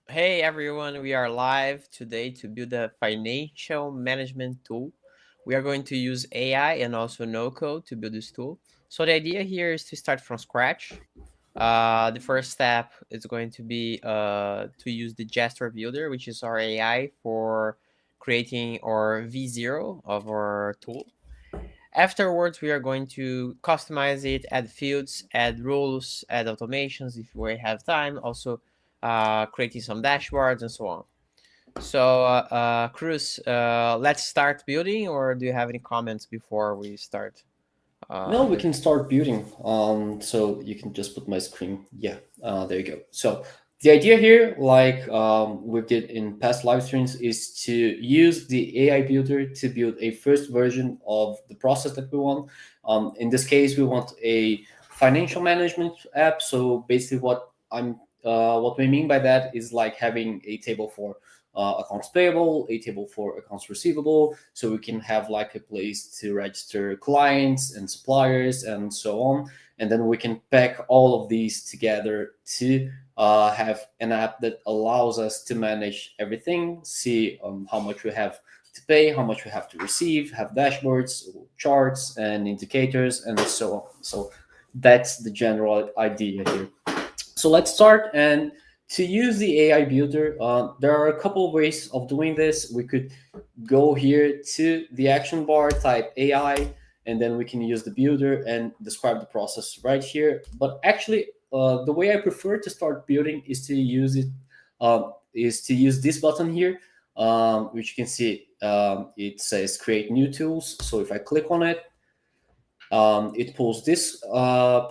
Hey everyone, we are live today to build a financial management tool. We are going to use AI and also no code to build this tool. So the idea here is to start from scratch. The first step is going to be to use the Jestor builder, which is our AI for creating our V0 of our tool. Afterwards, we are going to customize it, add fields, add rules, add automations if we have time, also creating some dashboards and so on. So, Cruz, let's start building, or do you have any comments before we start No, we the can start building. So you can just put my screen. Yeah, there you go. So the idea here, like we did in past live streams, is to use the AI builder to build a first version of the process that we want. In this case, we want a financial management app. So basically, what we mean by that is like having a table for accounts payable, a table for accounts receivable, so we can have like a place to register clients and suppliers and so on. And then we can pack all of these together to have an app that allows us to manage everything, see how much we have to pay, how much we have to receive, have dashboards, charts, and indicators, and so on. So that's the general idea here. So let's start. And to use the AI builder, there are a couple of ways of doing this. We could go here to the action bar, type AI, and then we can use the builder and describe the process right here. But actually, the way I prefer to start building is to use this button here, which you can see it says create new tools. So if I click on it, it pulls this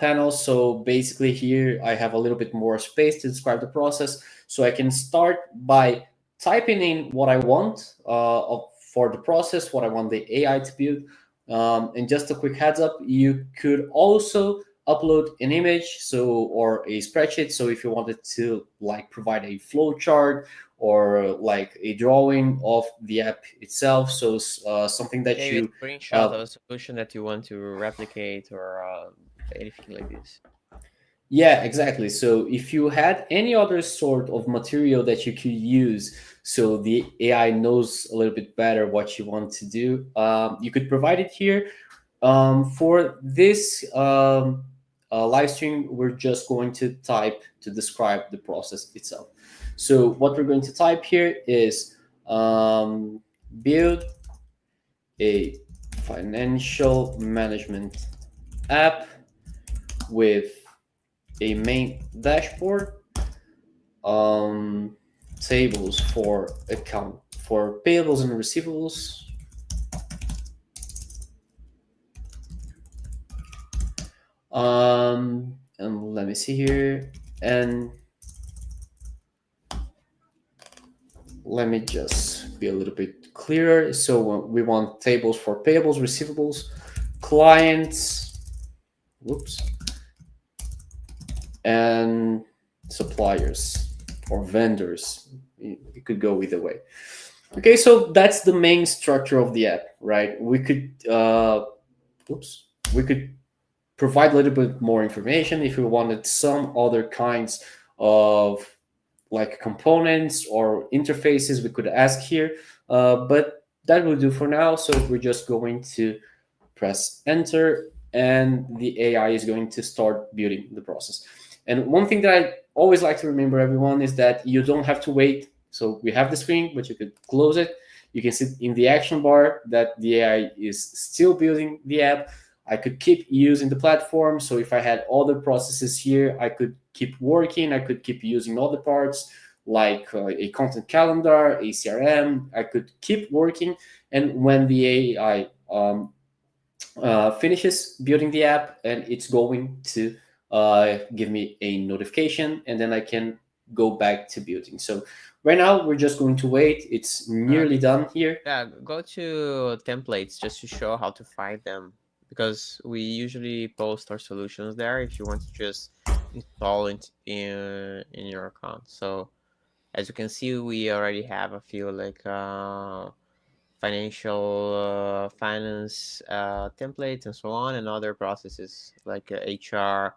panel. So basically here I have a little bit more space to describe the process. So I can start by typing in what I want for the process, what I want the AI to build. And just a quick heads up, you could also upload an image, so or a spreadsheet. So if you wanted to like provide a flow chart or like a drawing of the app itself, so something that maybe you a screenshot uh, of a solution that you want to replicate or anything like this? Yeah, exactly. So if you had any other sort of material that you could use, so the AI knows a little bit better what you want to do, you could provide it here. For this live stream, we're just going to type to describe the process itself. So what we're going to type here is build a financial management app with a main dashboard, um, tables for account for payables and receivables, and let me see here, and let me just be a little bit clearer. So we want tables for payables, receivables, clients, whoops, and suppliers or vendors. It could go either way. Okay, so that's the main structure of the app, right? Oops, we could provide a little bit more information if we wanted some other kinds of like components or interfaces. We could ask here, but that will do for now. So we're just going to press enter, and the AI is going to start building the process. And one thing that I always like to remember everyone is that you don't have to wait. So we have the screen, but you could close it. You can see in the action bar that the AI is still building the app. I could keep using the platform. So if I had other processes here, I could keep working. I could keep using other parts like a content calendar, a CRM. I could keep working. And when the AI finishes building the app, and it's going to give me a notification, and then I can go back to building. So right now we're just going to wait. It's Uh, nearly done here. yeah, go to templates just to show how to find them because we usually post our solutions there if you want to just install it in your account. So as you can see, we already have a few like finance templates and so on, and other processes like HR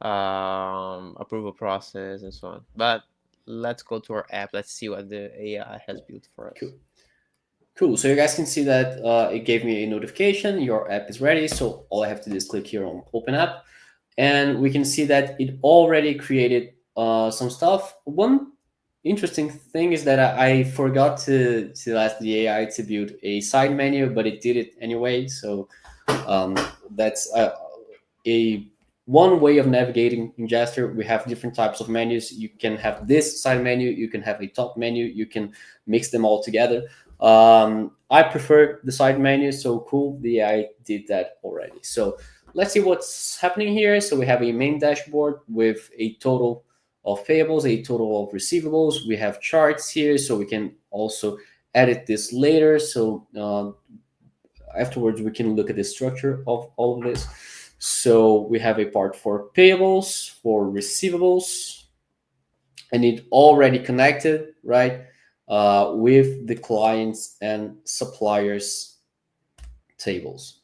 approval process and so on. But let's go to our app. Let's see what the AI has built for Cool. us. Cool. So you guys can see that it gave me a notification. Your app is ready. So all I have to do is click here on Open App, and we can see that it already created some stuff. One interesting thing is that I forgot to ask the AI to build a side menu, but it did it anyway. So um, that's a one way of navigating in Jestor. We have different types of menus. You can have this side menu, you can have a top menu, you can mix them all together. I prefer the side menu, so cool. The AI did that already. So let's see what's happening here. So we have a main dashboard with a total of payables, a total of receivables. We have charts here, so we can also edit this later. So afterwards, we can look at the structure of all of this. So we have a part for payables, for receivables, and it already connected, right, with the clients and suppliers tables.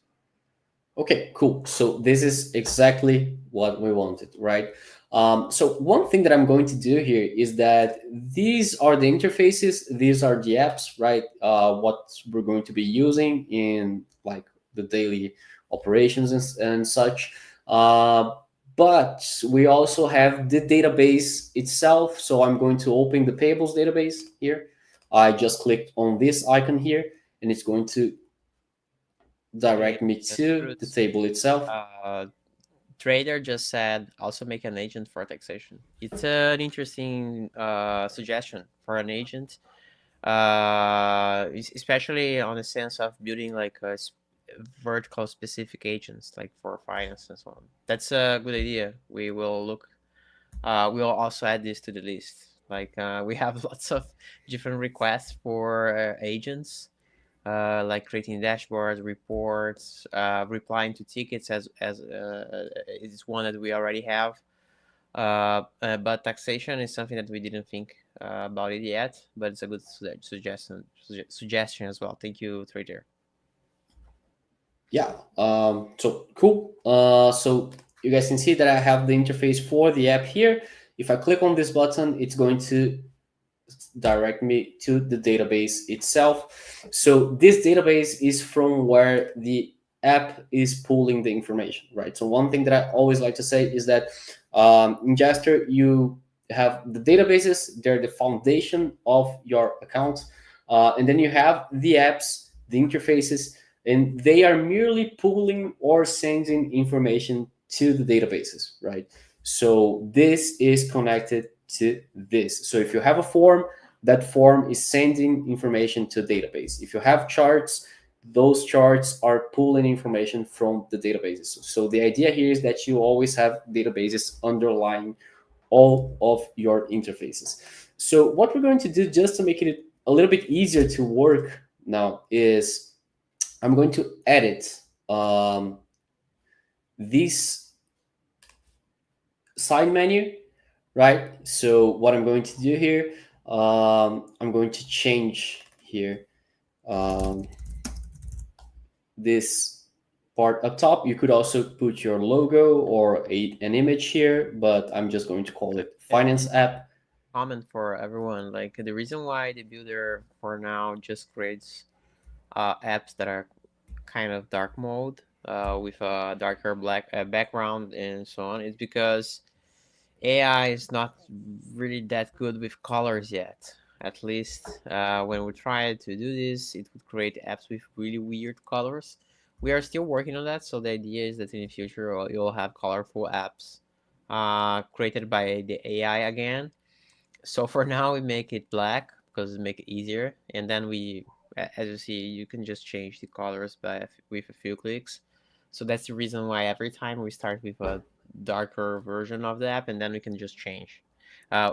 Okay, cool. So this is exactly what we wanted, right? So one thing that I'm going to do here is that these are the interfaces, these are the apps, right? What we're going to be using in like the daily operations and such. Uh, but we also have the database itself. So I'm going to open the payables database here. I just clicked on this icon here, and it's going to Yeah, direct me that's to true. the table itself. Trader just said also make an agent for taxation. It's an interesting suggestion for an agent, especially on the sense of building like vertical specific agents, like for finance and so on. That's a good idea. We will look. We'll also add this to the list. Like we have lots of different requests for agents, like creating dashboards, reports, replying to tickets as is one that we already have. But taxation is something that we didn't think about it yet, but it's a good suggestion as well. Thank you, Trader. Yeah. So cool. So you guys can see that I have the interface for the app here. If I click on this button, it's going to direct me to the database itself. So this database is from where the app is pulling the information, right? So one thing that I always like to say is that in Jestor, you have the databases, they're the foundation of your account. And then you have the apps, the interfaces, and they are merely pulling or sending information to the databases, right? So this is connected to this. So if you have a form, that form is sending information to a database. If you have charts, those charts are pulling information from the databases. So the idea here is that you always have databases underlying all of your interfaces. So what we're going to do just to make it a little bit easier to work now is I'm going to edit this side menu, right? So what I'm going to do here, I'm going to change here this part up top. You could also put your logo or an image here, but I'm just going to call it finance app. Comment for everyone. Like the reason why the builder for now just creates apps that are kind of dark mode with a darker black background and so on is because AI is not really that good with colors yet. At least when we tried to do this, it would create apps with really weird colors. We are still working on that, so the idea is that in the future you'll have colorful apps created by the AI again. So for now, we make it black because it make it easier, and then as you see, you can just change the colors with a few clicks. So that's the reason why every time we start with a darker version of the app, and then we can just change.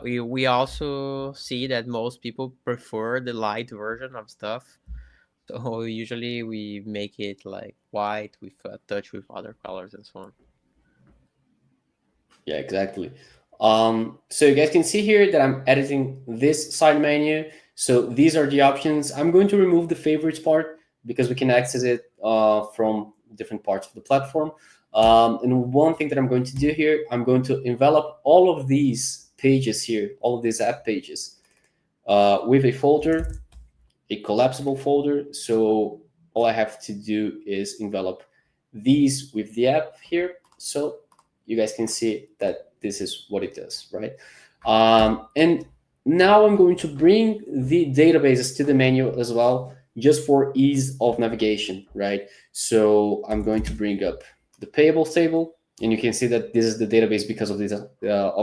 We also see that most people prefer the light version of stuff. So usually we make it like white with a touch with other colors and so on. Yeah, exactly. So you guys can see here that I'm editing this side menu. So these are the options. I'm going to remove the favorites part because we can access it from different parts of the platform. And one thing that I'm going to do here, I'm going to envelop all of these pages here, all of these app pages, with a folder, a collapsible folder. So all I have to do is envelop these with the app here. So you guys can see that this is what it does, right? And now I'm going to bring the databases to the menu as well, just for ease of navigation, right? So I'm going to bring up the payables table, and you can see that this is the database because of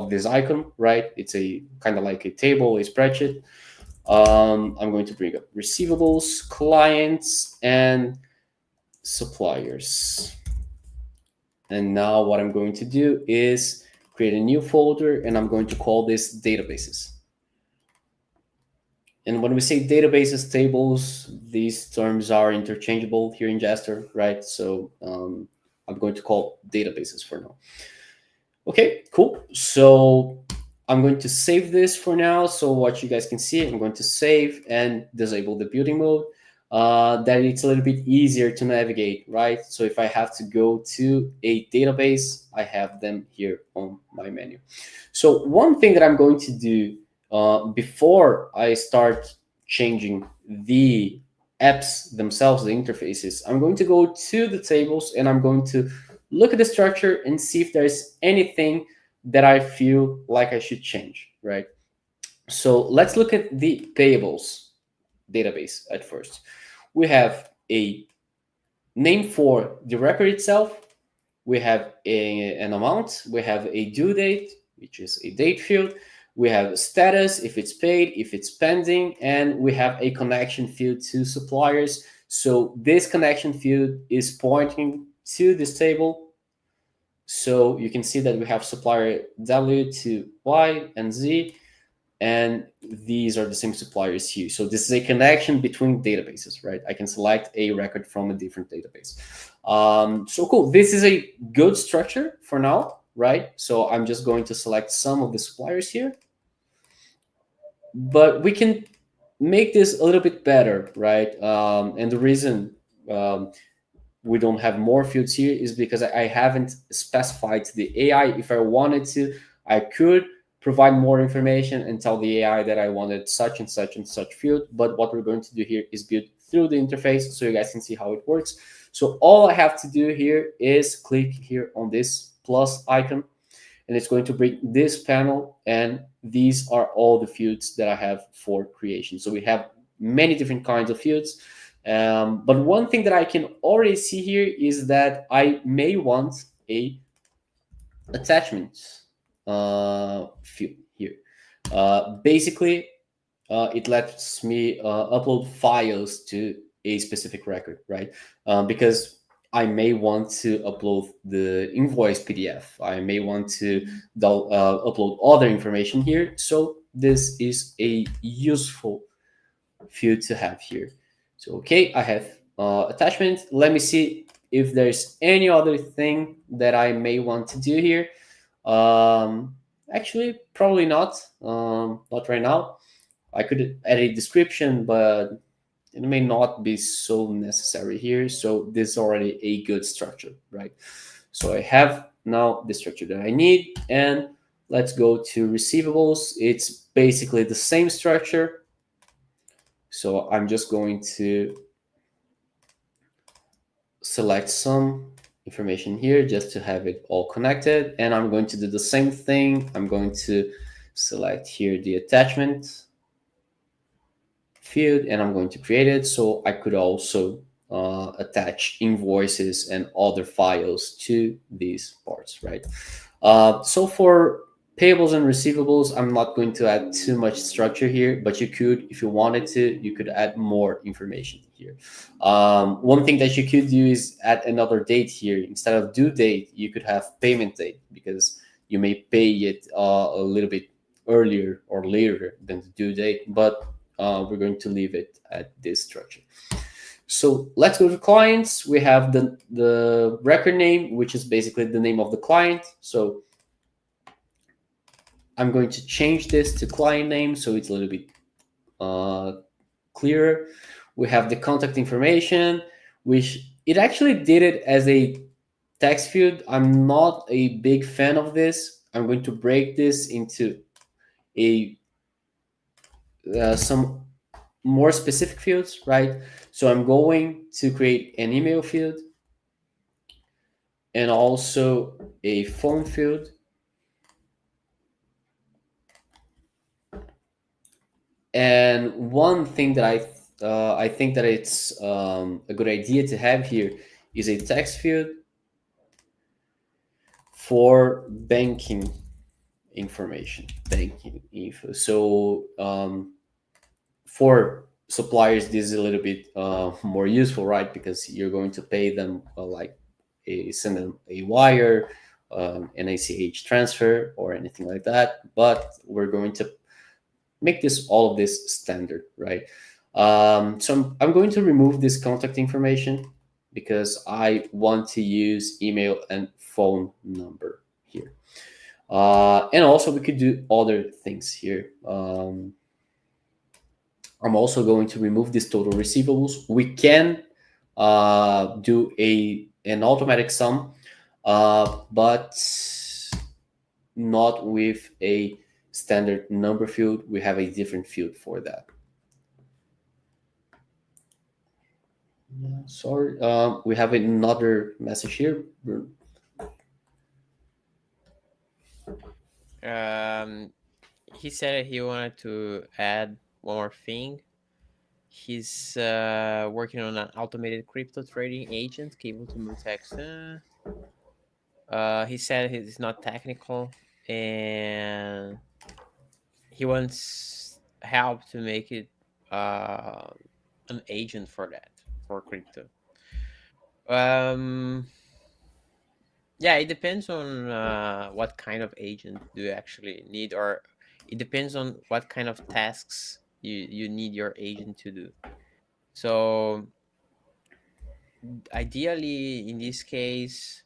this icon, right? It's a kind of like a table, a spreadsheet. I'm going to bring up receivables, clients, and suppliers. And now what I'm going to do is create a new folder, and I'm going to call this databases. And when we say databases, tables, these terms are interchangeable here in Jestor, right? So I'm going to call databases for now. Okay, cool. So I'm going to save this for now. So what you guys can see, I'm going to save and disable the building mode. That it's a little bit easier to navigate, right? So if I have to go to a database, I have them here on my menu. So one thing that I'm going to do before I start changing the apps themselves, the interfaces, I'm going to go to the tables and I'm going to look at the structure and see if there's anything that I feel like I should change, right? So let's look at the payables database at first. We have a name for the record itself. We have an amount. We have a due date, which is a date field. We have status, if it's paid, if it's pending, and we have a connection field to suppliers. So this connection field is pointing to this table. So you can see that we have supplier W to Y and Z, and these are the same suppliers here. So this is a connection between databases, right? I can select a record from a different database. So cool. This is a good structure for now, right? So I'm just going to select some of the suppliers here, but we can make this a little bit better, right? And the reason we don't have more fields here is because I haven't specified to the AI. If I wanted to, I could provide more information and tell the AI that I wanted such and such and such field. But what we're going to do here is build through the interface so you guys can see how it works. So all I have to do here is click here on this plus icon, and it's going to bring this panel, and these are all the fields that I have for creation. So we have many different kinds of fields. But one thing that I can already see here is that I may want a attachment field here. Basically, it lets me upload files to a specific record, right? Because I may want to upload the invoice PDF. I may want to upload other information here. So this is a useful field to have here. So, okay, I have attachment. Let me see if there's any other thing that I may want to do here. Actually, probably not. Not right now. I could add a description, but it may not be so necessary here. So this is already a good structure, right? So I have now the structure that I need, and let's go to receivables. It's basically the same structure. So I'm just going to select some information here just to have it all connected. And I'm going to do the same thing. I'm going to select here the attachment field, and I'm going to create it. So I could also attach invoices and other files to these parts, right? So for payables and receivables, I'm not going to add too much structure here, but you could, if you wanted to, you could add more information here. One thing that you could do is add another date here. Instead of due date, you could have payment date, because you may pay it a little bit earlier or later than the due date, but we're going to leave it at this structure. So let's go to clients. We have the record name, which is basically the name of the client. So I'm going to change this to client name so it's a little bit clearer. We have the contact information, which it actually did it as a text field. I'm not a big fan of this. I'm going to break this into a some more specific fields, right? So I'm going to create an email field and also a phone field. And one thing that I think that it's a good idea to have here is a text field for banking information, banking info. So for suppliers, this is a little bit more useful, right? Because you're going to pay them like send them a wire, an ACH transfer, or anything like that. But we're going to make this all of this standard, right? So I'm going to remove this contact information because I want to use email and phone number here. And also we could do other things here. I'm also going to remove this total receivables. We can do an automatic sum, but not with a standard number field. We have a different field for that. Sorry, we have another message here. Um, he said he wanted to add one more thing. He's working on an automated crypto trading agent capable to move text. He said he's not technical and he wants help to make it uh, an agent for that for crypto. Um, yeah, it depends on what kind of agent do you actually need, or it depends on what kind of tasks you need your agent to do. So ideally, in this case,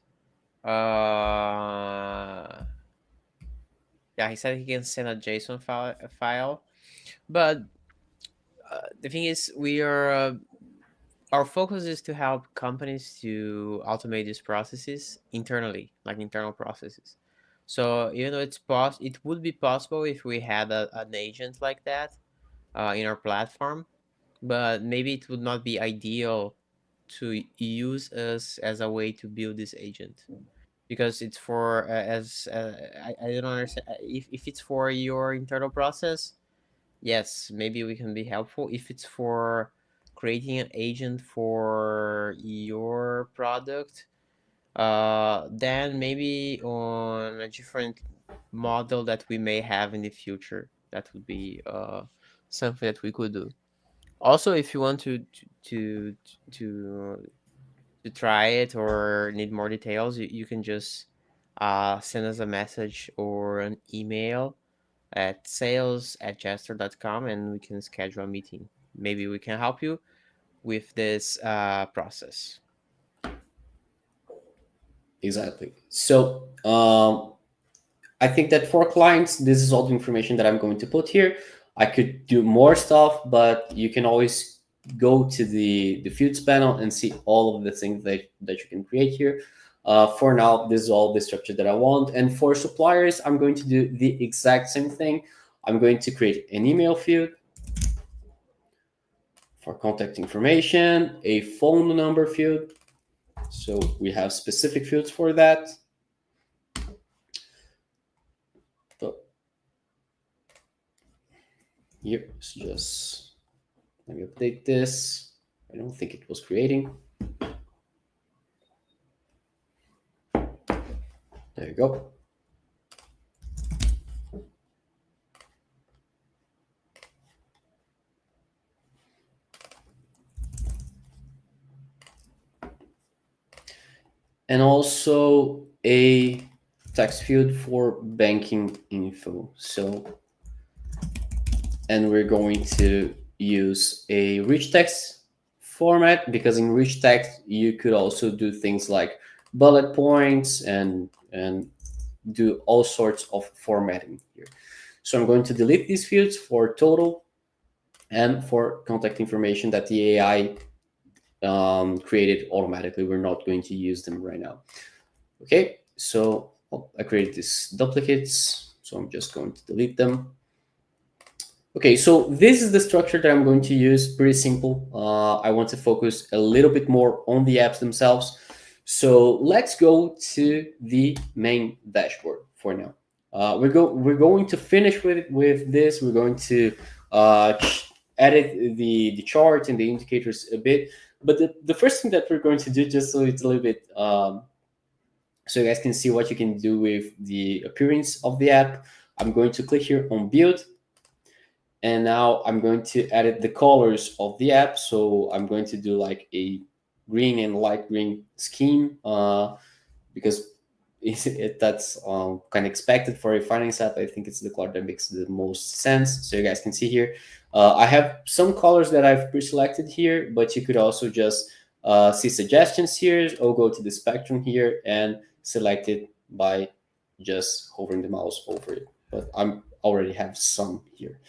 yeah, he said he can send a JSON file, but the thing is, we are our focus is to help companies to automate these processes internally, like internal processes. So even though it would be possible if we had an agent like that in our platform, but maybe it would not be ideal to use us as a way to build this agent because it's for as I don't understand if it's for your internal process. Yes, maybe we can be helpful if it's for creating an agent for your product. Then maybe on a different model that we may have in the future, that would be something that we could do. Also, if you want to to to try it or need more details, you can just send us a message or an email at sales@jestor.com and we can schedule a meeting. Maybe we can help you with this process. Exactly. So I think that for clients, this is all the information that I'm going to put here. I could do more stuff, but you can always go to the fields panel and see all of the things that you can create here. For now, this is all the structure that I want. And for suppliers, I'm going to do the exact same thing. I'm going to create an email field for contact information, a phone number field. So we have specific fields for that. So here, it's just let me update this. I don't think it was creating. There you go. And also a text field for banking info. So, and we're going to use a rich text format because in rich text you could also do things like bullet points and do all sorts of formatting here. So I'm going to delete these fields for total and for contact information that the AI created automatically. We're not going to use them right now. Okay, so I created these duplicates, so I'm just going to delete them. Okay, so this is the structure that I'm going to use. Pretty simple. I want to focus a little bit more on the apps themselves. So let's go to the main dashboard for now. We're going to finish with this. We're going to edit the chart and the indicators a bit. But the first thing that we're going to do, just so it's a little bit so you guys can see what you can do with the appearance of the app, I'm going to click here on build, and now I'm going to edit the colors of the app. So I'm going to do like a green and light green scheme because that's kind of expected for a finance app. I think it's the color that makes the most sense. So you guys can see here, I have some colors that I've pre-selected here, but you could also just see suggestions here, or go to the spectrum here and select it by just hovering the mouse over it. But I'm already have some here.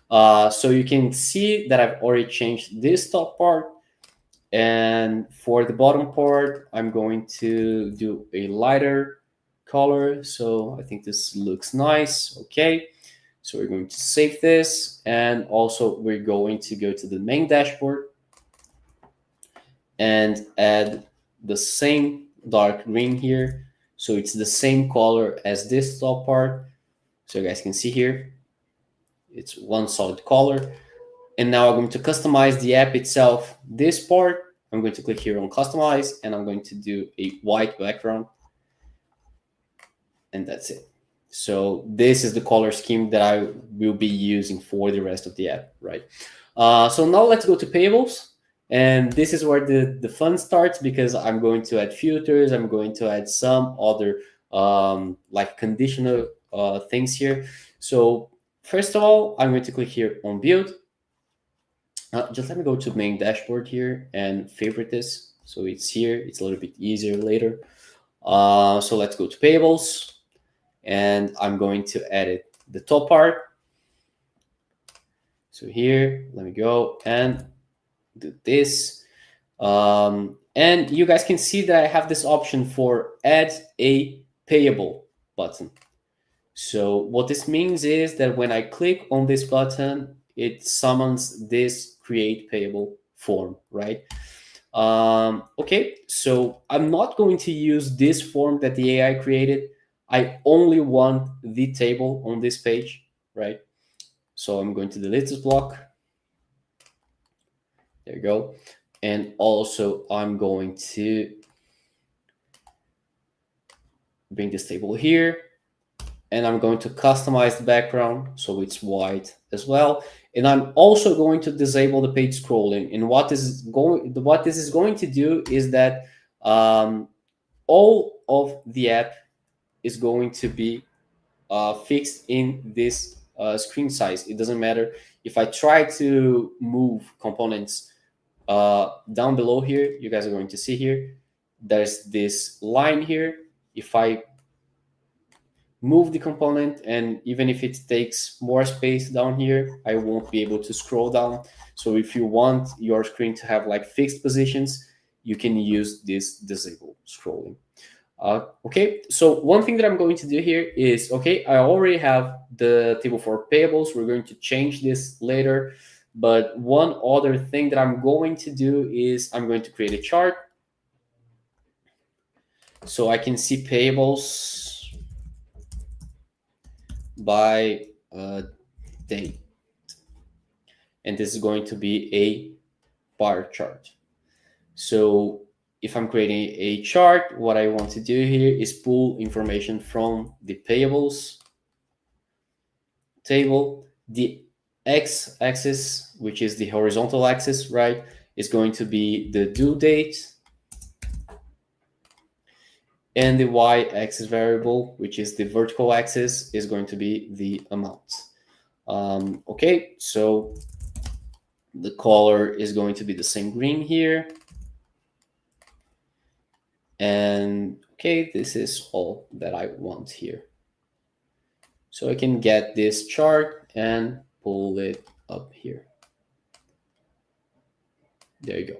So you can see that I've already changed this top part. And for the bottom part, I'm going to do a lighter color. So I think this looks nice. Okay. So we're going to save this. And also we're going to go to the main dashboard and add the same dark green here. So it's the same color as this top part. So you guys can see here, it's one solid color. And now I'm going to customize the app itself. This part, I'm going to click here on customize, and I'm going to do a white background. And that's it. So this is the color scheme that I will be using for the rest of the app, right? So now let's go to payables. And this is where the fun starts, because I'm going to add filters. I'm going to add some other like conditional things here. So first of all, I'm going to click here on build. Just let me go to main dashboard here and favorite this. So it's here. It's a little bit easier later. So let's go to payables, and I'm going to edit the top part. So here, let me go and do this. And you guys can see that I have this option for add a payable button. So what this means is that when I click on this button, it summons this create payable form, right? Okay, so I'm not going to use this form that the AI created. I only want the table on this page, right? So I'm going to delete this block. There you go. And also I'm going to bring this table here, and I'm going to customize the background so it's white as well. And I'm also going to disable the page scrolling. And what this is going to do is that all of the app is going to be fixed in this screen size. It doesn't matter if I try to move components down below here. You guys are going to see here, there's this line here. If I move the component, and even if it takes more space down here, I won't be able to scroll down. So if you want your screen to have like fixed positions, you can use this disable scrolling. Okay, so one thing that I'm going to do here is, okay, I already have the table for payables. We're going to change this later. But one other thing that I'm going to do is I'm going to create a chart so I can see payables by date. And this is going to be a bar chart. So if I'm creating a chart, what I want to do here is pull information from the payables table. The x-axis, which is the horizontal axis, right, is going to be the due date. And the y-axis variable, which is the vertical axis, is going to be the amount. Okay, so the color is going to be the same green here. And okay, this is all that I want here. So I can get this chart and pull it up here. There you go.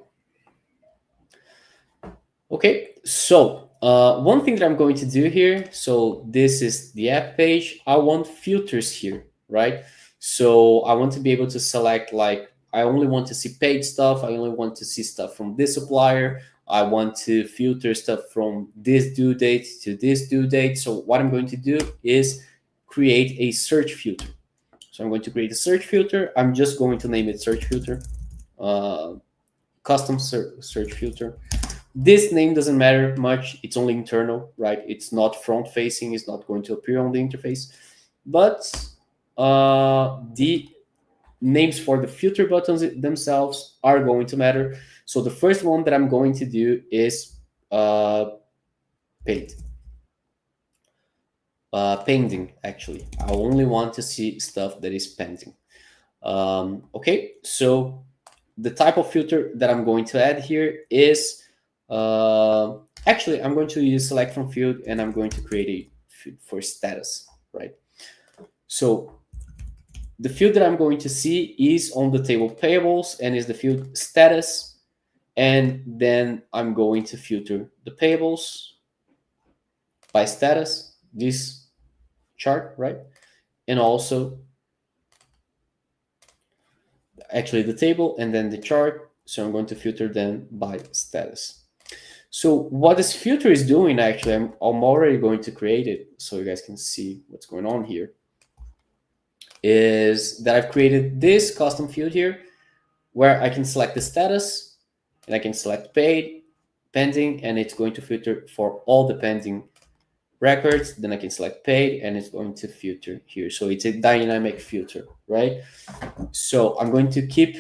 Okay, so one thing that I'm going to do here, so this is the app page. I want filters here, right? So I want to be able to select, like, I only want to see paid stuff. I only want to see stuff from this supplier. I want to filter stuff from this due date to this due date. So what I'm going to do is create a search filter. So I'm going to create a search filter. I'm just going to name it search filter, uh, custom search filter. This name doesn't matter much. It's only internal, right? It's not front facing. It's not going to appear on the interface. But the names for the filter buttons themselves are going to matter. So the first one that I'm going to do is paid. Pending, actually. I only want to see stuff that is pending. Okay, so the type of filter that I'm going to add here is, actually, I'm going to use select from field, and I'm going to create a field for status, right? So the field that I'm going to see is on the table payables and is the field status. And then I'm going to filter the payables by status, this chart, right? And also actually the table and then the chart. So I'm going to filter them by status. So what this filter is doing, actually, I'm already going to create it so you guys can see what's going on here, is that I've created this custom field here where I can select the status and I can select paid, pending, and it's going to filter for all the pending records. Then I can select paid and it's going to filter here. So it's a dynamic filter, right? So I'm going to keep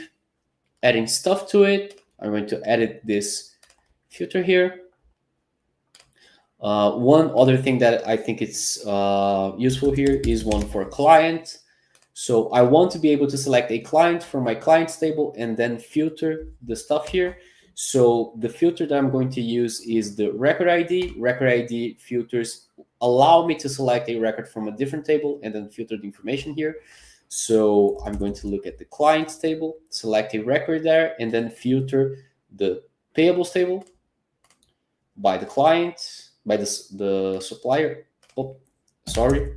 adding stuff to it. I'm going to edit this filter here. One other thing that I think it's useful here is one for client. So I want to be able to select a client from my clients table and then filter the stuff here. So the filter that I'm going to use is the record ID. Record ID filters allow me to select a record from a different table and then filter the information here. So I'm going to look at the clients table, select a record there, and then filter the payables table by the client, by the supplier. Oh, sorry,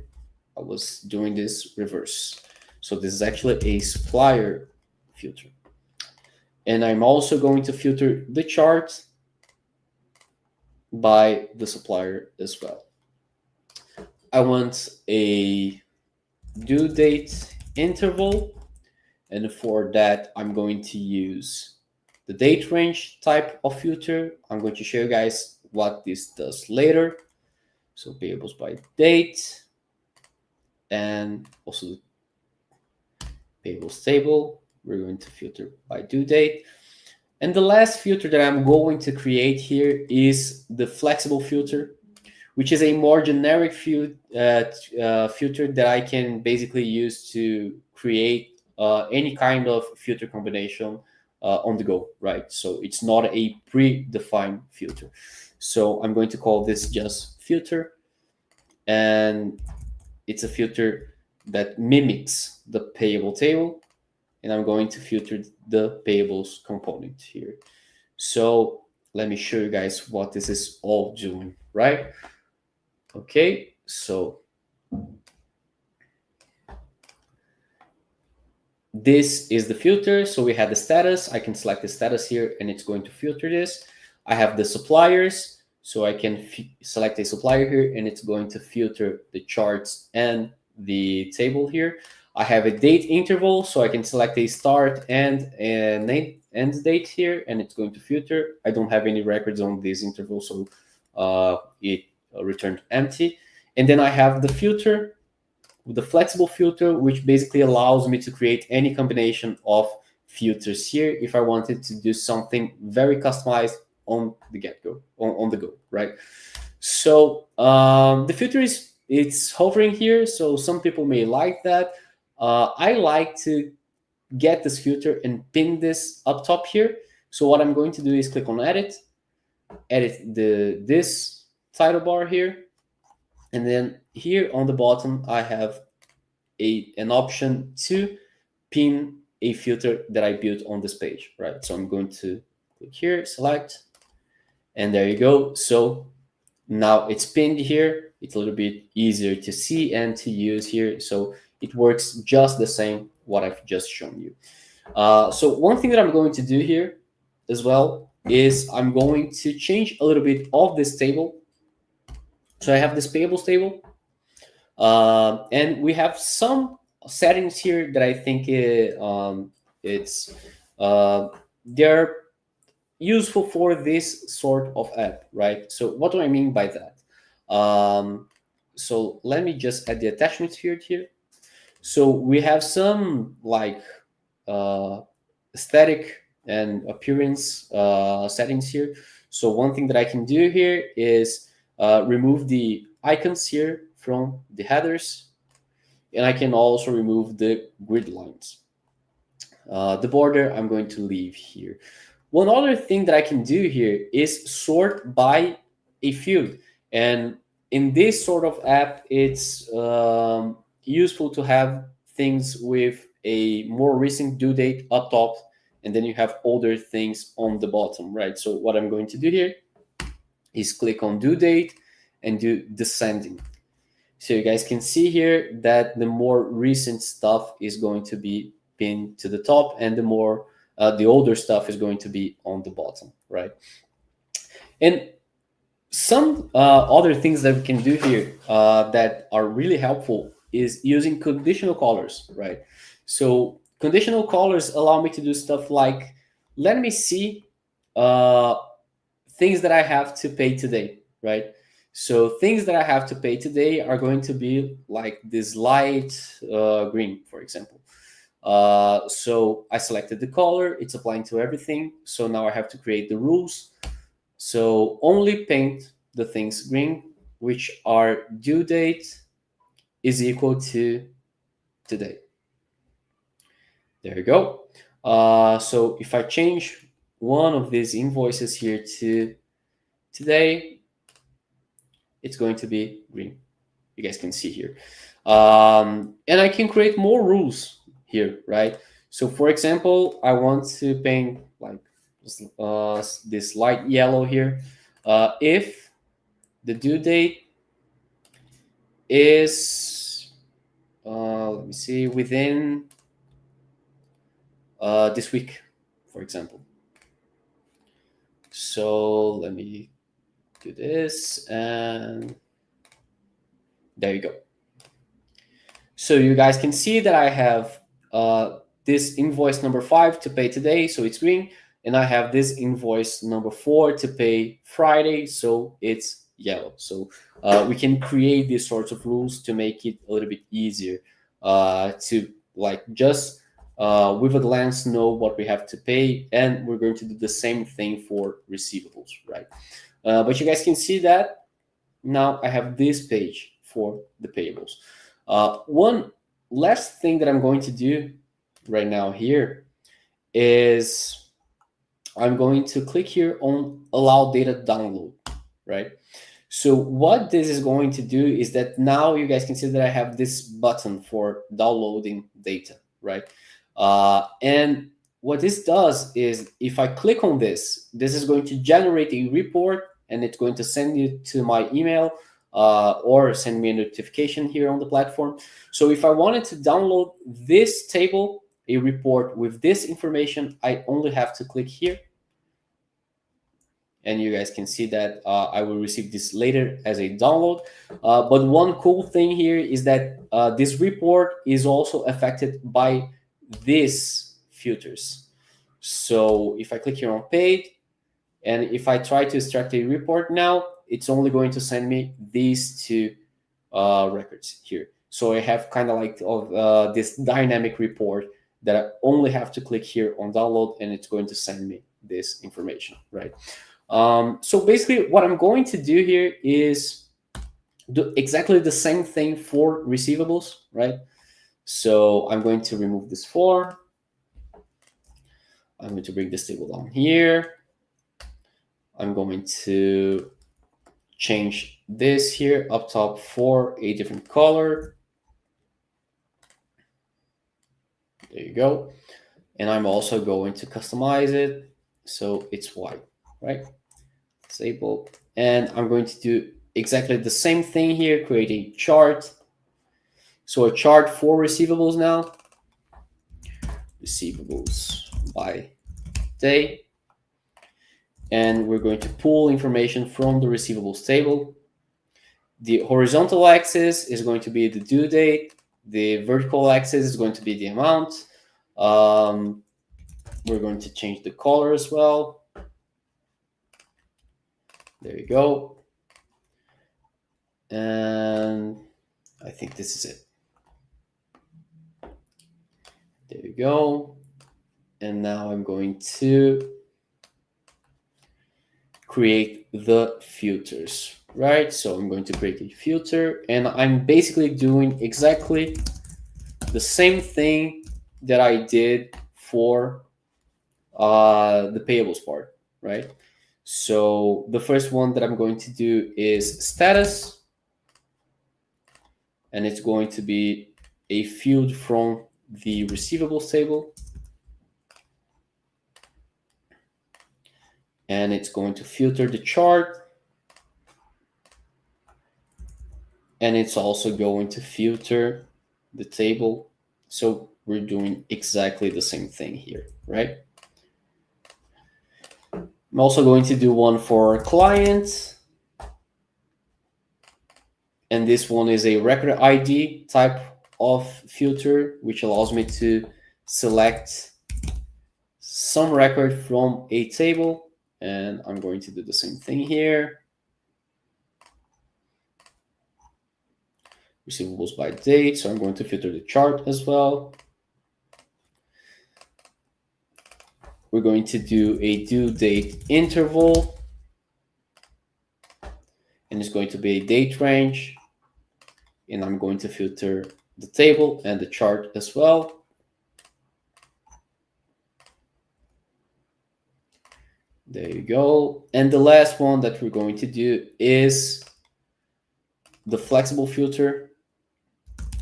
I was doing this reverse. So this is actually a supplier filter. And I'm also going to filter the chart by the supplier as well. I want a due date interval. And for that, I'm going to use the date range type of filter. I'm going to show you guys what this does later. So payables by date and also the payables table. We're going to filter by due date. And the last filter that I'm going to create here is the flexible filter, which is a more generic filter that I can basically use to create any kind of filter combination on the go, right? So it's not a predefined filter. So I'm going to call this just filter, and it's a filter that mimics the payable table, and I'm going to filter the payables component here. So let me show you guys what this is all doing, right? Okay, so this is the filter. So we have the status. I can select the status here and it's going to filter this. I have the suppliers. So I can select a supplier here and it's going to filter the charts and the table here. I have a date interval. So I can select a start and an end date here and it's going to filter. I don't have any records on this interval, so it returned empty. And then I have the filter, the flexible filter, which basically allows me to create any combination of filters here if I wanted to do something very customized on the get-go, on the go, right? So the filter it's hovering here, so some people may like that. I like to get this filter and pin this up top here. So what I'm going to do is click on edit this title bar here, and then here on the bottom, I have an option to pin a filter that I built on this page, right? So I'm going to click here, select, and there you go. So now it's pinned here. It's a little bit easier to see and to use here. So it works just the same what I've just shown you. So one thing that I'm going to do here as well is I'm going to change a little bit of this table. So I have this payables table, and we have some settings here that I think it's uh, they're useful for this sort of app, right? So what do I mean by that? So let me just add the attachments here. So we have some like uh, aesthetic and appearance settings here. So one thing that I can do here is remove the icons here from the headers, and I can also remove the grid lines. The border I'm going to leave here. One other thing that I can do here is sort by a field. And in this sort of app, it's useful to have things with a more recent due date up top, and then you have older things on the bottom, right? So what I'm going to do here is click on due date and do descending. So you guys can see here that the more recent stuff is going to be pinned to the top, and the older stuff is going to be on the bottom, right? And some other things that we can do here that are really helpful is using conditional colors, right? So conditional colors allow me to do stuff like, let me see uh, things that I have to pay today, right? So things that I have to pay today are going to be like this light green, for example. So I selected the color, it's applying to everything. So now I have to create the rules. So only paint the things green, which are due date is equal to today. There you go. So if I change one of these invoices here to today, it's going to be green. You guys can see here. And I can create more rules here, right? So for example, I want to paint like this light yellow here. If the due date is, let me see, within this week, for example. So let me do this, and there you go. So you guys can see that I have this invoice number 5 to pay today, so it's green, and I have this invoice number 4 to pay Friday, so it's yellow. So we can create these sorts of rules to make it a little bit easier to like just with a glance know what we have to pay, and we're going to do the same thing for receivables, right? But you guys can see that now I have this page for the payables. One last thing that I'm going to do right now here is I'm going to click here on allow data download, right? So what this is going to do is that now you guys can see that I have this button for downloading data, right? And what this does is if I click on this, this is going to generate a report, and it's going to send it to my email or send me a notification here on the platform. So if I wanted to download this table, a report with this information, I only have to click here. And you guys can see that I will receive this later as a download. But one cool thing here is that this report is also affected by these filters. So if I click here on paid, and if I try to extract a report now, it's only going to send me these two records here. So I have kind of like this dynamic report that I only have to click here on download, and it's going to send me this information, right? So basically what I'm going to do here is do exactly the same thing for receivables, right? So I'm going to remove this form. I'm going to bring this table down here. I'm going to change this here up top for a different color. There you go. And I'm also going to customize it so it's white, right? Disable. And I'm going to do exactly the same thing here, create a chart. So a chart for receivables now, receivables by day. And we're going to pull information from the receivables table. The horizontal axis is going to be the due date. The vertical axis is going to be the amount. We're going to change the color as well. There you go. And I think this is it. There you go. And now I'm going to create the filters, right? So I'm going to create a filter, and I'm basically doing exactly the same thing that I did for the payables part, right? So the first one that I'm going to do is status, and it's going to be a field from the receivables table, and it's going to filter the chart, and it's also going to filter the table. So we're doing exactly the same thing here, right? I'm also going to do one for clients, and this one is a record ID type of filter, which allows me to select some record from a table, and I'm going to do the same thing here. Receivables by date, so I'm going to filter the chart as well. We're going to do a due date interval, and it's going to be a date range, and I'm going to filter the table and the chart as well. There you go. And the last one that we're going to do is the flexible filter,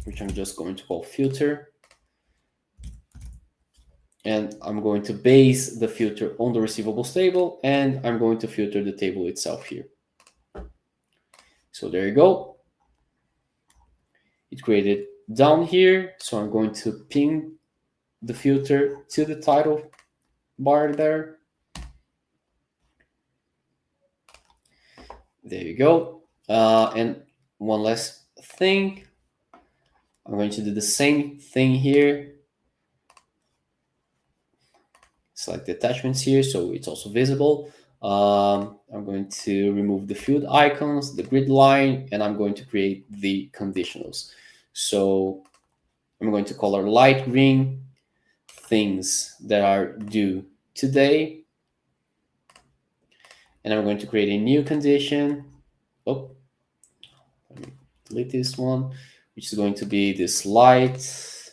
which I'm just going to call filter. And I'm going to base the filter on the receivables table, and I'm going to filter the table itself here. So there you go. It created down here. So I'm going to pin the filter to the title bar there. There you go. And one last thing. I'm going to do the same thing here. Select the attachments here so it's also visible. I'm going to remove the field icons, the grid line, and I'm going to create the conditionals. So I'm going to color light green things that are due today. And I'm going to create a new condition. Oh, let me delete this one, which is going to be this light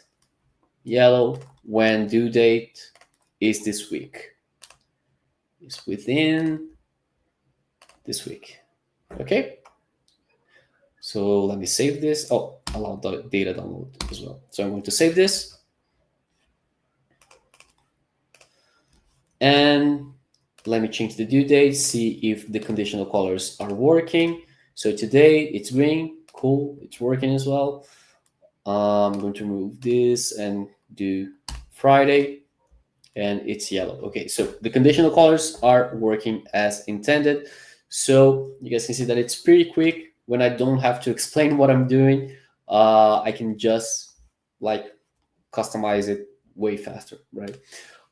yellow when due date is this week. Is within this week. Okay. So let me save this. Oh, allow the data download as well. So I'm going to save this. And let me change the due date, see if the conditional colors are working. So today it's green, cool, it's working as well. I'm going to remove this and do Friday, and it's yellow. Okay, so the conditional colors are working as intended. So you guys can see that it's pretty quick. When I don't have to explain what I'm doing, I can just like customize it way faster, right?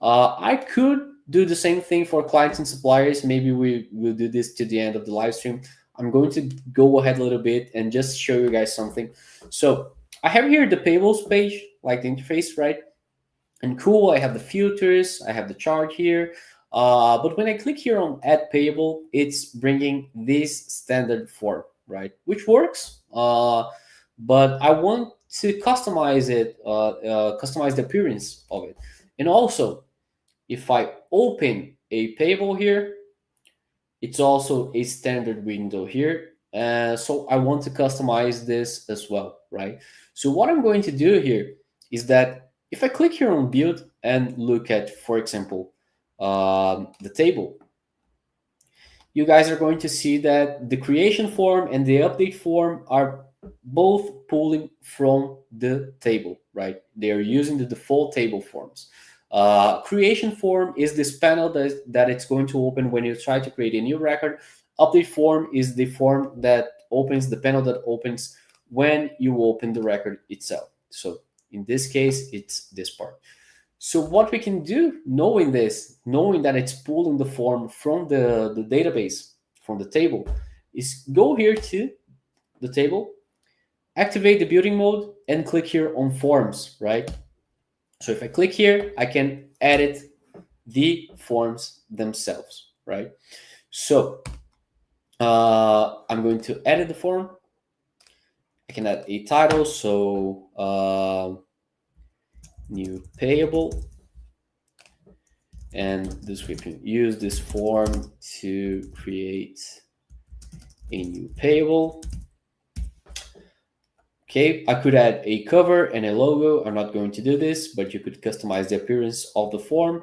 I could do the same thing for clients and suppliers. Maybe we will do this to the end of the live stream. I'm going to go ahead a little bit and just show you guys something. So I have here the payables page, like the interface, right? And cool, I have the filters, I have the chart here. But when I click here on add payable, it's bringing this standard form, right? Which works, but I want to customize it, customize the appearance of it. And also, if I open a payable here, it's also a standard window here. So I want to customize this as well, right? So what I'm going to do here is that if I click here on build and look at, for example, the table, you guys are going to see that the creation form and the update form are both pulling from the table, right? They are using the default table forms. Creation form is this panel that it's going to open when you try to create a new record. Update form is the form that opens the panel that opens when you open the record itself. So in this case, it's this part. So what we can do, knowing this, knowing that it's pulling the form from the database, from the table, is go here to the table, activate the building mode, and click here on forms, right? So if I click here, I can edit the forms themselves, right? So I'm going to edit the form. I can add a title, so new payable, and description. Use this form to create a new payable. Okay, I could add a cover and a logo. I'm not going to do this, but you could customize the appearance of the form.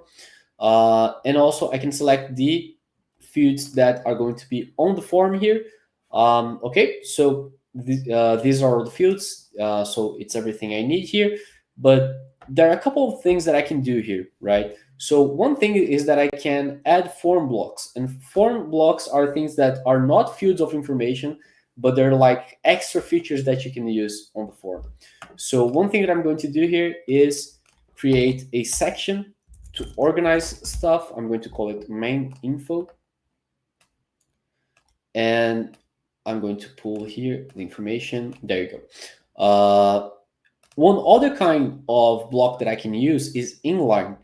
And also I can select the fields that are going to be on the form here. Okay, so these are the fields. So it's everything I need here. But there are a couple of things that I can do here, right? So one thing is that I can add form blocks. And form blocks are things that are not fields of information, but they're like extra features that you can use on the form. So one thing that I'm going to do here is create a section to organize stuff. I'm going to call it main info. And I'm going to pull here the information. There you go. One other kind of block that I can use is inline.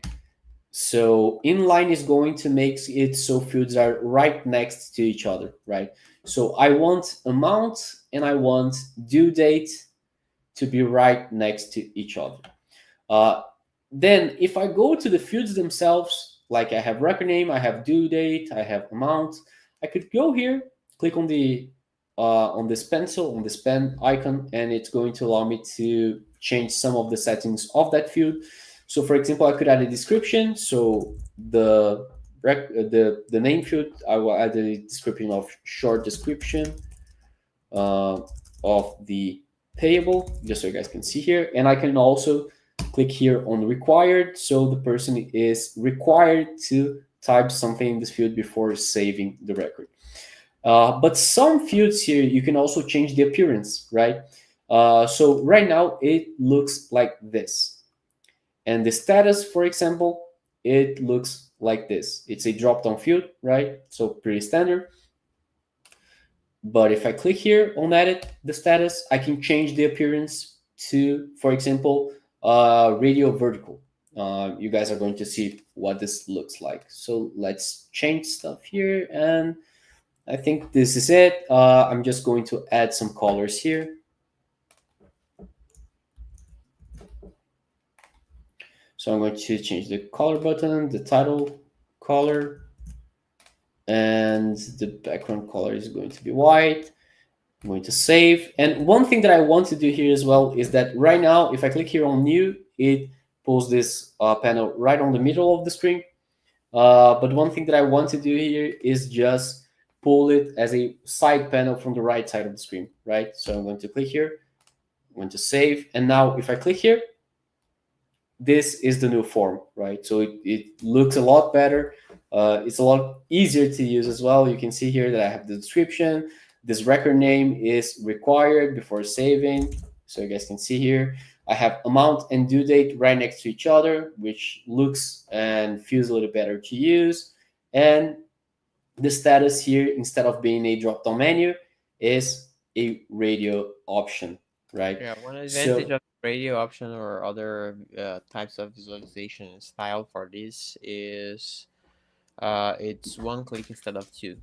So inline is going to make it so fields are right next to each other, right? So I want amount and I want due date to be right next to each other. Uh, then if I go to the fields themselves, like I have record name, I have due date, I have amount, I could go here, click on this pencil, on this pen icon, and it's going to allow me to change some of the settings of that field. So for example, I could add a description. So the name field, I will add a description of short description of the payable, just so you guys can see here. And I can also click here on required. So the person is required to type something in this field before saving the record. But some fields here, you can also change the appearance, right? So right now it looks like this. And the status, for example, it looks like this. It's a drop-down field, right? So pretty standard. But if I click here on edit the status, I can change the appearance to, for example, radio vertical. You guys are going to see what this looks like. So let's change stuff here. And I think this is it. I'm just going to add some colors here. So I'm going to change the color button, the title color, and the background color is going to be white. I'm going to save. And one thing that I want to do here as well is that right now, if I click here on new, it pulls this panel right on the middle of the screen. But one thing that I want to do here is just pull it as a side panel from the right side of the screen, right? So I'm going to click here, I'm going to save. And now if I click here, this is the new form, right? So it looks a lot better. It's a lot easier to use as well. You can see here that I have the description. This record name is required before saving. So you guys can see here, I have amount and due date right next to each other, which looks and feels a little better to use. And the status here, instead of being a drop-down menu, is a radio option, right? Yeah, one advantage So of radio option or other types of visualization style for this is it's one click instead of two.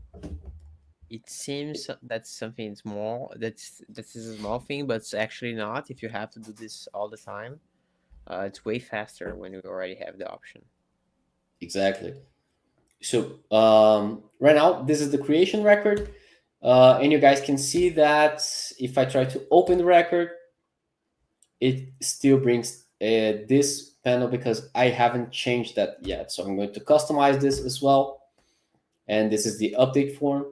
It seems that's something small. That's a small thing, but it's actually not. If you have to do this all the time, it's way faster when you already have the option. exactly. So right now, this is the creation record. And you guys can see that if I try to open the record, it still brings this panel because I haven't changed that yet. So I'm going to customize this as well. And this is the update form.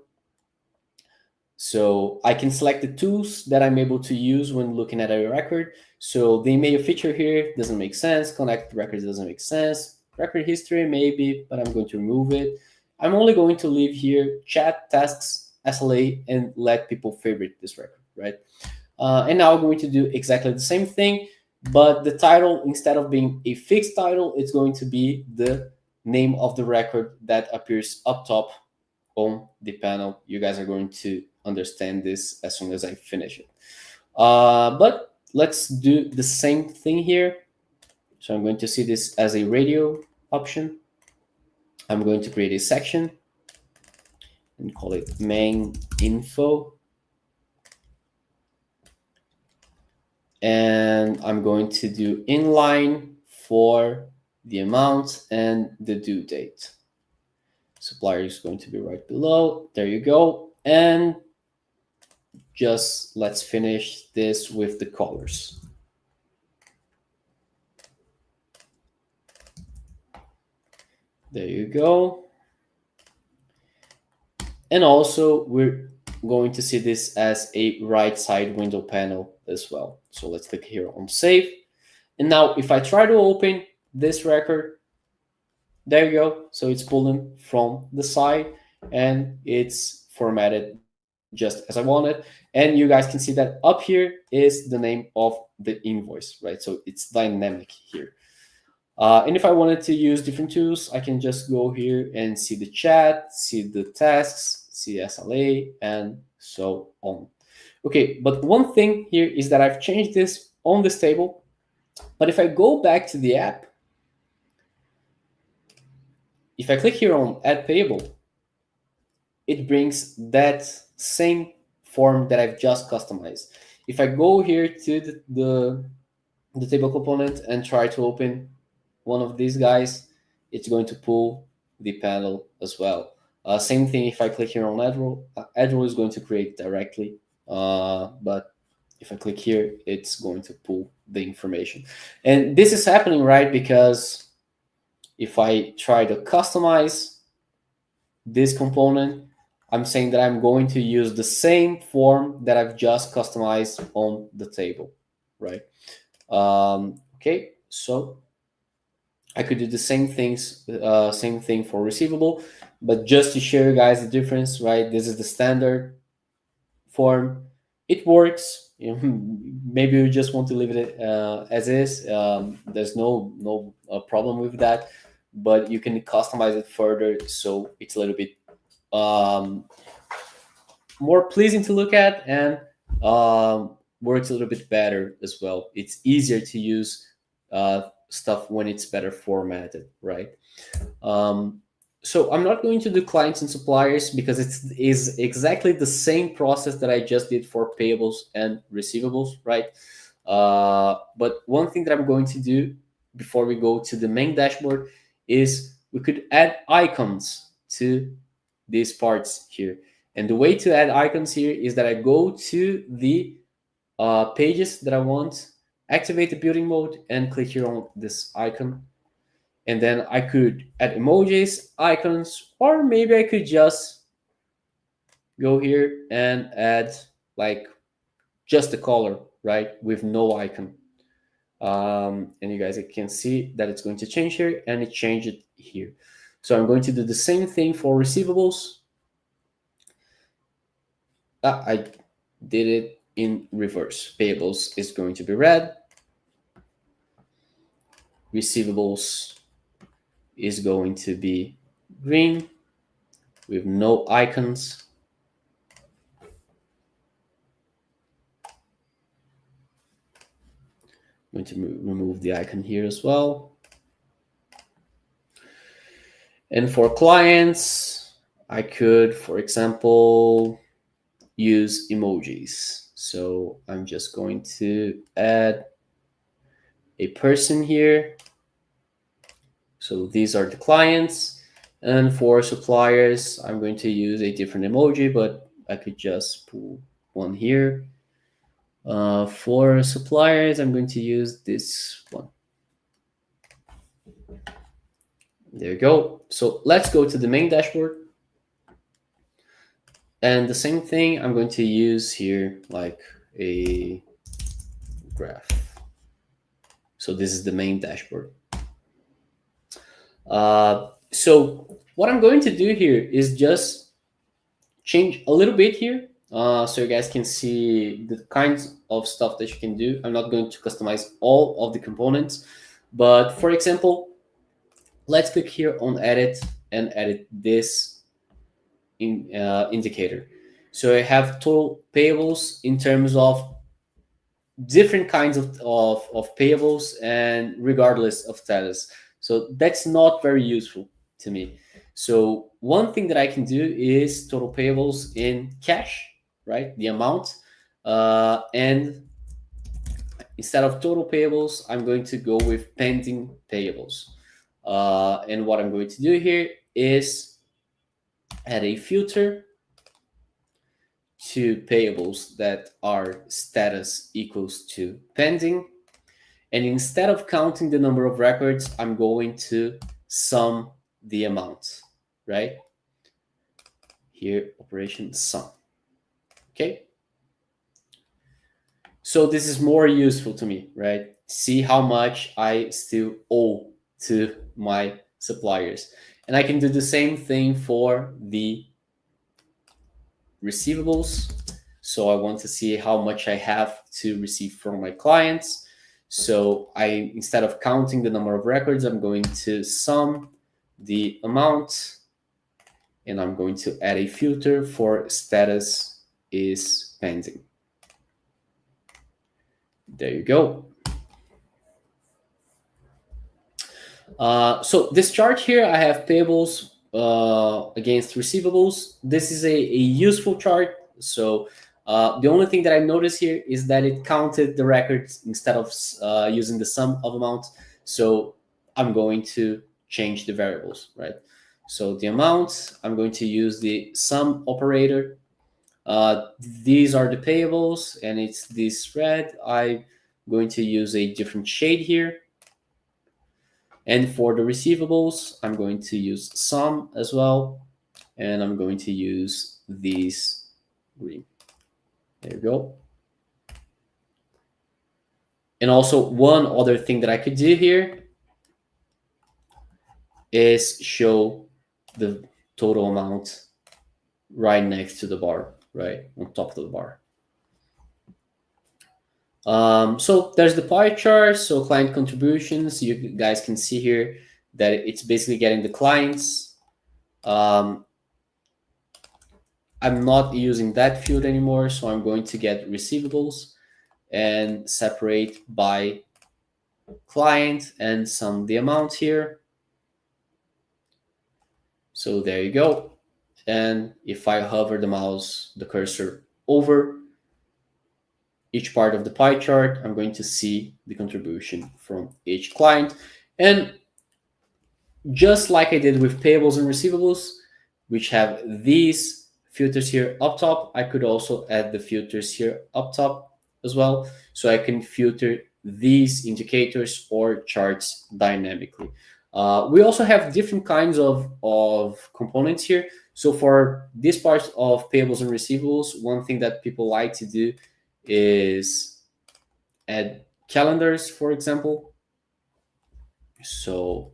So I can select the tools that I'm able to use when looking at a record. So the email feature here doesn't make sense. Connect records doesn't make sense. Record history maybe, but I'm going to remove it. I'm only going to leave here chat, tasks, SLA, and let people favorite this record, right? And now I'm going to do exactly the same thing, but the title, instead of being a fixed title, it's going to be the name of the record that appears up top on the panel. You guys are going to understand this as soon as I finish it. But let's do the same thing here. So I'm going to see this as a radio option. I'm going to create a section and call it main info. And I'm going to do inline for the amount and the due date. Supplier is going to be right below. There you go. And just let's finish this with the colors. There you go. And also we're going to see this as a right side window panel as well. So let's click here on save. And now if I try to open this record, there you go. So it's pulling from the side and it's formatted just as I wanted. And you guys can see that up here is the name of the invoice, right? So it's dynamic here. And if I wanted to use different tools, I can just go here and see the chat, see the tasks, see SLA, and so on. Okay, but one thing here is that I've changed this on this table. But if I go back to the app, if I click here on add payable, it brings that same form that I've just customized. If I go here to the table component and try to open one of these guys, it's going to pull the panel as well. Same thing if I click here on add rule. Add rule is going to create directly, but if I click here, it's going to pull the information. And this is happening, right? Because if I try to customize this component, I'm saying that I'm going to use the same form that I've just customized on the table, right? Okay, so I could do the same things, same thing for receivable, but just to show you guys the difference, right? This is the standard form. It works. You know, maybe you just want to leave it as is. There's no problem with that, but you can customize it further so it's a little bit more pleasing to look at and works a little bit better as well. It's easier to use stuff when it's better formatted, right? So I'm not going to do clients and suppliers because it is exactly the same process that I just did for payables and receivables, right? But one thing that I'm going to do before we go to the main dashboard is we could add icons to these parts here. And the way to add icons here is that I go to the pages that I want, activate the building mode, and click here on this icon. And then I could add emojis, icons, or maybe I could just go here and add like just a color, right, with no icon. And you guys can see that it's going to change here, and it changed it here. So I'm going to do the same thing for receivables. I did it in reverse. Payables is going to be red. Receivables is going to be green with no icons. I'm going to remove the icon here as well. And for clients, I could, for example, use emojis. So I'm just going to add a person here. So these are the clients. And for suppliers, I'm going to use a different emoji, but I could just pull one here. For suppliers, I'm going to use this one. There you go. So let's go to the main dashboard. And the same thing I'm going to use here, like a graph. So this is the main dashboard. So what I'm going to do here is just change a little bit here, so you guys can see the kinds of stuff that you can do. I'm not going to customize all of the components, but for example, let's click here on edit and edit this indicator. So I have total payables in terms of different kinds of payables and regardless of status. So that's not very useful to me. So one thing that I can do is total payables in cash, right? The amount. And instead of total payables, I'm going to go with pending payables. And what I'm going to do here is add a filter to payables that are status equals to pending. And instead of counting the number of records, I'm going to sum the amount, right? Here, operation sum. Okay. So this is more useful to me, right? See how much I still owe to my suppliers. And I can do the same thing for the receivables. So I want to see how much I have to receive from my clients. So instead of counting the number of records, I'm going to sum the amount, and I'm going to add a filter for status is pending. There you go. So this chart here, I have payables against receivables. This is a useful chart. So the only thing that I noticed here is that it counted the records instead of using the sum of amounts. So I'm going to change the variables, right? So the amount, I'm going to use the sum operator. These are the payables, and it's this red. I'm going to use a different shade here. And for the receivables, I'm going to use sum as well. And I'm going to use these green. There you go. And also one other thing that I could do here is show the total amount right next to the bar, right on top of the bar. So there's the pie chart. So client contributions, you guys can see here that it's basically getting the clients. I'm not using that field anymore, so I'm going to get receivables and separate by client and sum the amount here. So there you go. And if I hover the mouse, the cursor over each part of the pie chart, I'm going to see the contribution from each client. And just like I did with payables and receivables, which have these filters here up top, I could also add the filters here up top as well. So I can filter these indicators or charts dynamically. We also have different kinds of components here. So for this part of payables and receivables, one thing that people like to do is add calendars, for example. So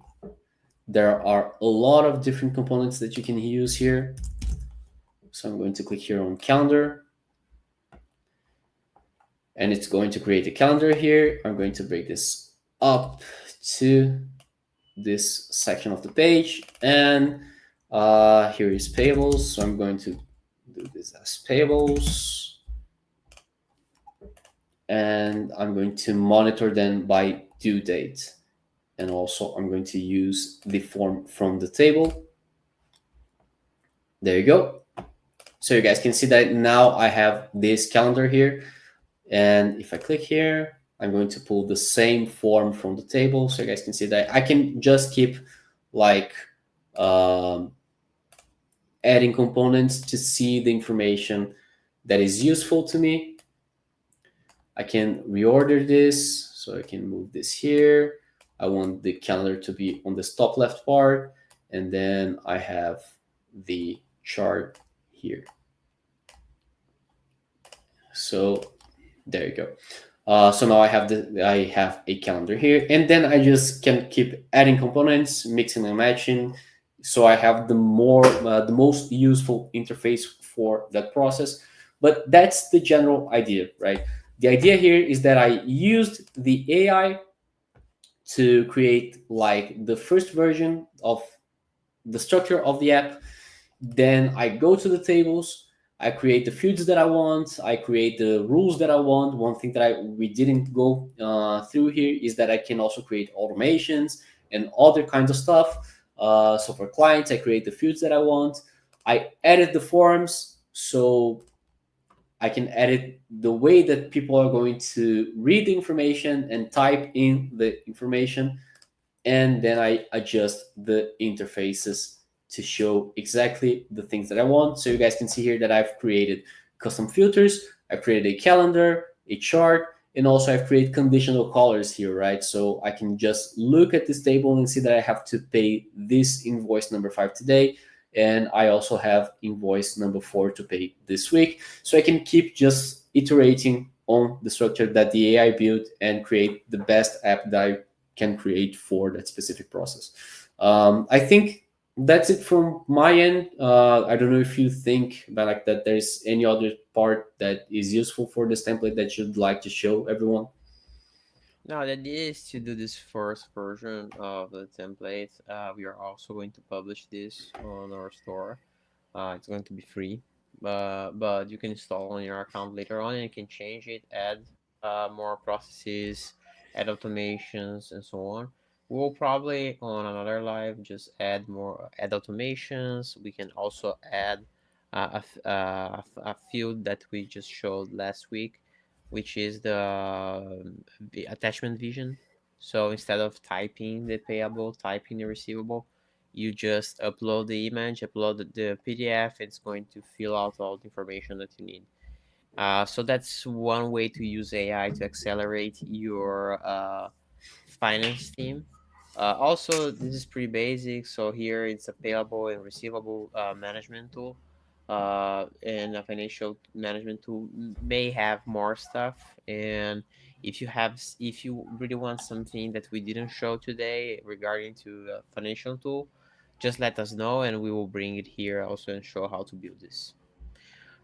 there are a lot of different components that you can use here. So I'm going to click here on calendar. And it's going to create a calendar here. I'm going to break this up to this section of the page. And here is payables. So I'm going to do this as payables. And I'm going to monitor them by due date. And also I'm going to use the form from the table. There you go. So you guys can see that now I have this calendar here. And if I click here, I'm going to pull the same form from the table. So you guys can see that I can just keep like adding components to see the information that is useful to me. I can reorder this. So I can move this here. I want the calendar to be on this top left part. And then I have the chart here. So there you go. So now I have a calendar here, and then I just can keep adding components, mixing and matching. So I have the most useful interface for that process. But that's the general idea, right? The idea here is that I used the AI to create like the first version of the structure of the app. Then I go to the tables. I create the fields that I want. I create the rules that I want. One thing that we didn't go through here is that I can also create automations and other kinds of stuff. So for clients, I create the fields that I want. I edit the forms so I can edit the way that people are going to read the information and type in the information, and then I adjust the interfaces to show exactly the things that I want. So you guys can see here that I've created custom filters, I've created a calendar, a chart, and also I've created conditional colors here, right? So I can just look at this table and see that I have to pay this invoice number 5 today, and I also have invoice number 4 to pay this week. So I can keep just iterating on the structure that the AI built and create the best app that I can create for that specific process. I think that's it from my end. I don't know if you think about like that there's any other part that is useful for this template that you'd like to show everyone. Now, the idea is to do this first version of the template. We are also going to publish this on our store. It's going to be free, but you can install on your account later on and you can change it, add more processes, add automations, and so on. We'll probably on another live just add automations. We can also add a field that we just showed last week, which is the attachment vision. So instead of typing the payable, typing the receivable, you just upload the image, upload the PDF. It's going to fill out all the information that you need. So that's one way to use AI to accelerate your finance team. Also, this is pretty basic. So here it's a payable and receivable management tool. And a financial management tool may have more stuff. And if you really want something that we didn't show today regarding to the financial tool, just let us know and we will bring it here also and show how to build this.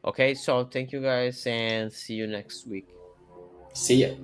Okay, so thank you guys and see you next week. See ya.